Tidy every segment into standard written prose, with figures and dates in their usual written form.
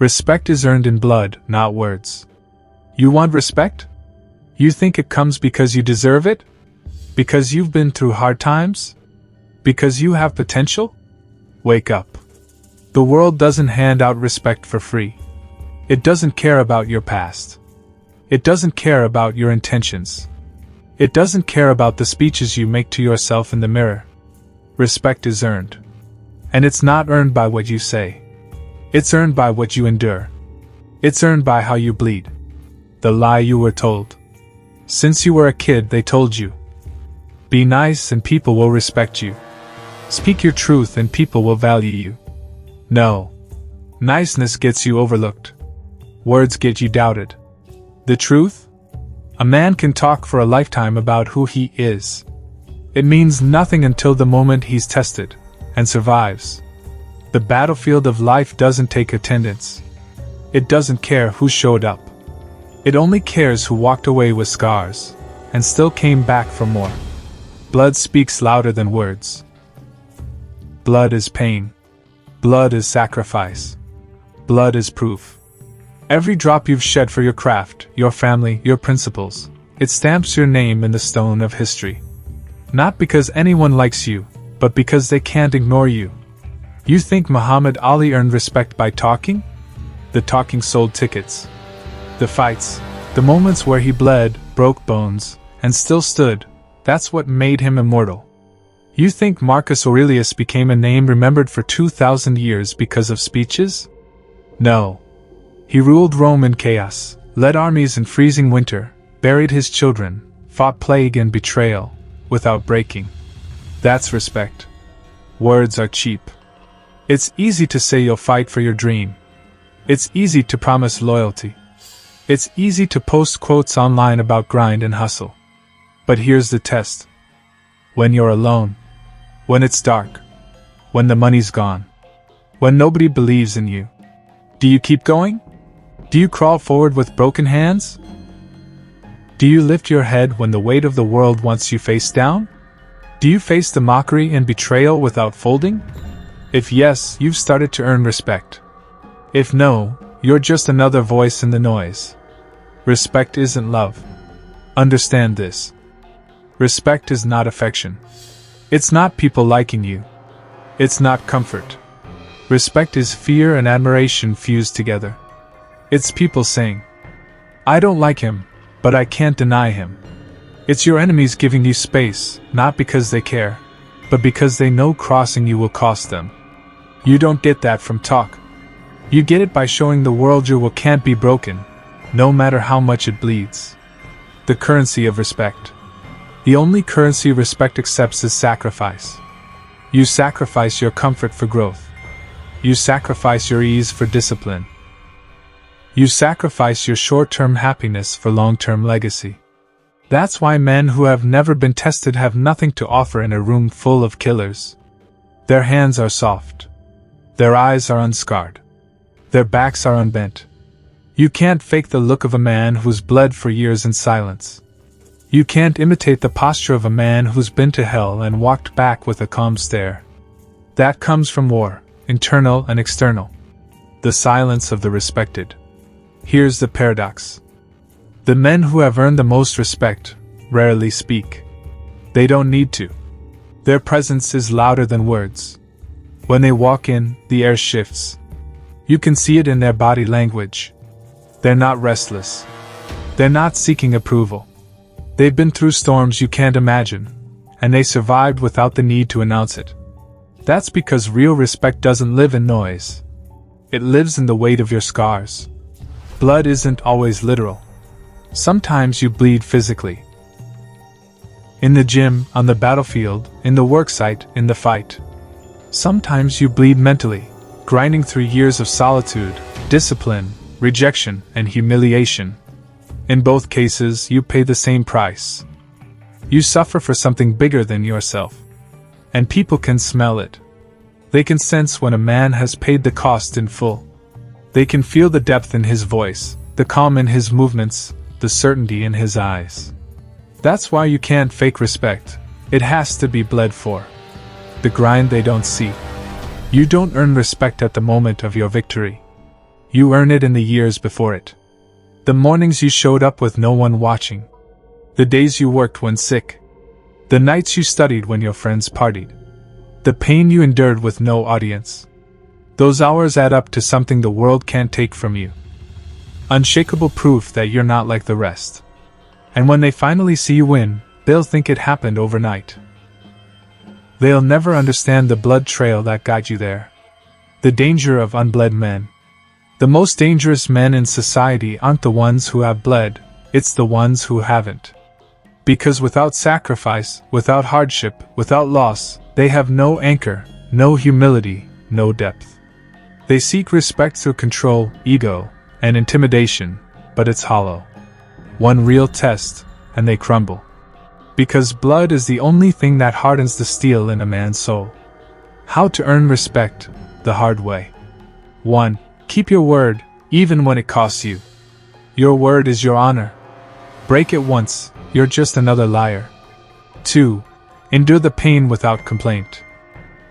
Respect is earned in blood, not words. You want respect? You think it comes because you deserve it? Because you've been through hard times? Because you have potential? Wake up. The world doesn't hand out respect for free. It doesn't care about your past. It doesn't care about your intentions. It doesn't care about the speeches you make to yourself in the mirror. Respect is earned. And it's not earned by what you say. It's earned by what you endure. It's earned by how you bleed. The lie you were told. Since you were a kid, they told you. Be nice and people will respect you. Speak your truth and people will value you. No. Niceness gets you overlooked. Words get you doubted. The truth? A man can talk for a lifetime about who he is. It means nothing until the moment he's tested and survives. The battlefield of life doesn't take attendance. It doesn't care who showed up. It only cares who walked away with scars and still came back for more. Blood speaks louder than words. Blood is pain. Blood is sacrifice. Blood is proof. Every drop you've shed for your craft, your family, your principles, it stamps your name in the stone of history. Not because anyone likes you, but because they can't ignore you. You think Muhammad Ali earned respect by talking? The talking sold tickets. The fights, the moments where he bled, broke bones, and still stood, that's what made him immortal. You think Marcus Aurelius became a name remembered for 2,000 years because of speeches? No. He ruled Rome in chaos, led armies in freezing winter, buried his children, fought plague and betrayal, without breaking. That's respect. Words are cheap. It's easy to say you'll fight for your dream. It's easy to promise loyalty. It's easy to post quotes online about grind and hustle. But here's the test. When you're alone, when it's dark, when the money's gone, when nobody believes in you, do you keep going? Do you crawl forward with broken hands? Do you lift your head when the weight of the world wants you face down? Do you face the mockery and betrayal without folding? If yes, you've started to earn respect. If no, you're just another voice in the noise. Respect isn't love. Understand this. Respect is not affection. It's not people liking you. It's not comfort. Respect is fear and admiration fused together. It's people saying, I don't like him, but I can't deny him. It's your enemies giving you space, not because they care, but because they know crossing you will cost them. You don't get that from talk. You get it by showing the world your will can't be broken, no matter how much it bleeds. The currency of respect. The only currency respect accepts is sacrifice. You sacrifice your comfort for growth. You sacrifice your ease for discipline. You sacrifice your short-term happiness for long-term legacy. That's why men who have never been tested have nothing to offer in a room full of killers. Their hands are soft. Their eyes are unscarred. Their backs are unbent. You can't fake the look of a man who's bled for years in silence. You can't imitate the posture of a man who's been to hell and walked back with a calm stare. That comes from war, internal and external. The silence of the respected. Here's the paradox. The men who have earned the most respect rarely speak. They don't need to. Their presence is louder than words. When they walk in, the air shifts. You can see it in their body language. They're not restless. They're not seeking approval. They've been through storms you can't imagine, and they survived without the need to announce it. That's because real respect doesn't live in noise. It lives in the weight of your scars. Blood isn't always literal. Sometimes you bleed physically. In the gym, on the battlefield, in the worksite, in the fight. Sometimes you bleed mentally, grinding through years of solitude, discipline, rejection, and humiliation. In both cases, you pay the same price. You suffer for something bigger than yourself. And people can smell it. They can sense when a man has paid the cost in full. They can feel the depth in his voice, the calm in his movements, the certainty in his eyes. That's why you can't fake respect. It has to be bled for. The grind they don't see. You don't earn respect at the moment of your victory. You earn it in the years before it. The mornings you showed up with no one watching. The days you worked when sick. The nights you studied when your friends partied. The pain you endured with no audience. Those hours add up to something the world can't take from you. Unshakable proof that you're not like the rest. And when they finally see you win, they'll think it happened overnight. They'll never understand the blood trail that got you there. The danger of unbled men. The most dangerous men in society aren't the ones who have bled, it's the ones who haven't. Because without sacrifice, without hardship, without loss, they have no anchor, no humility, no depth. They seek respect through control, ego, and intimidation, but it's hollow. One real test, and they crumble. Because blood is the only thing that hardens the steel in a man's soul. How to earn respect, the hard way. 1. Keep your word, even when it costs you. Your word is your honor. Break it once, you're just another liar. 2. Endure the pain without complaint.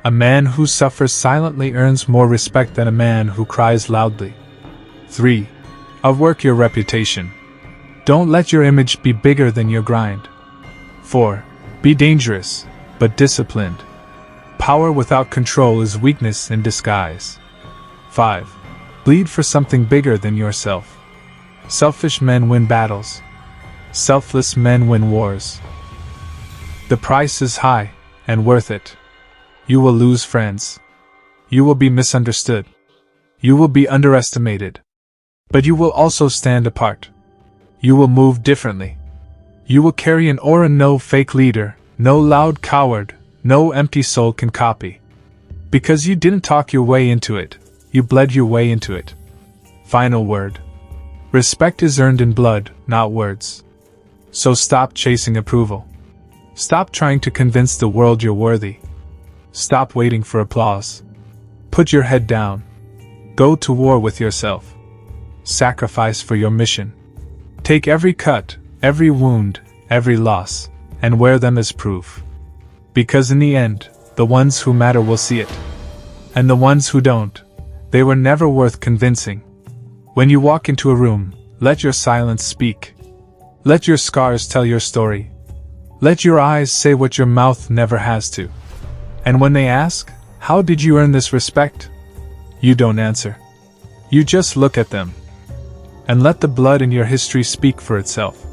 A man who suffers silently earns more respect than a man who cries loudly. 3. Outwork your reputation. Don't let your image be bigger than your grind. 4. Be dangerous, but disciplined. Power without control is weakness in disguise. 5. Bleed for something bigger than yourself. Selfish men win battles. Selfless men win wars. The price is high, and worth it. You will lose friends. You will be misunderstood. You will be underestimated. But you will also stand apart. You will move differently. You will carry an aura no fake leader, no loud coward, no empty soul can copy. Because you didn't talk your way into it, you bled your way into it. Final word. Respect is earned in blood, not words. So stop chasing approval. Stop trying to convince the world you're worthy. Stop waiting for applause. Put your head down. Go to war with yourself. Sacrifice for your mission. Take every cut, every wound, every loss, and wear them as proof. Because in the end, the ones who matter will see it. And the ones who don't, they were never worth convincing. When you walk into a room, let your silence speak. Let your scars tell your story. Let your eyes say what your mouth never has to. And when they ask, how did you earn this respect? You don't answer. You just look at them. And let the blood in your history speak for itself.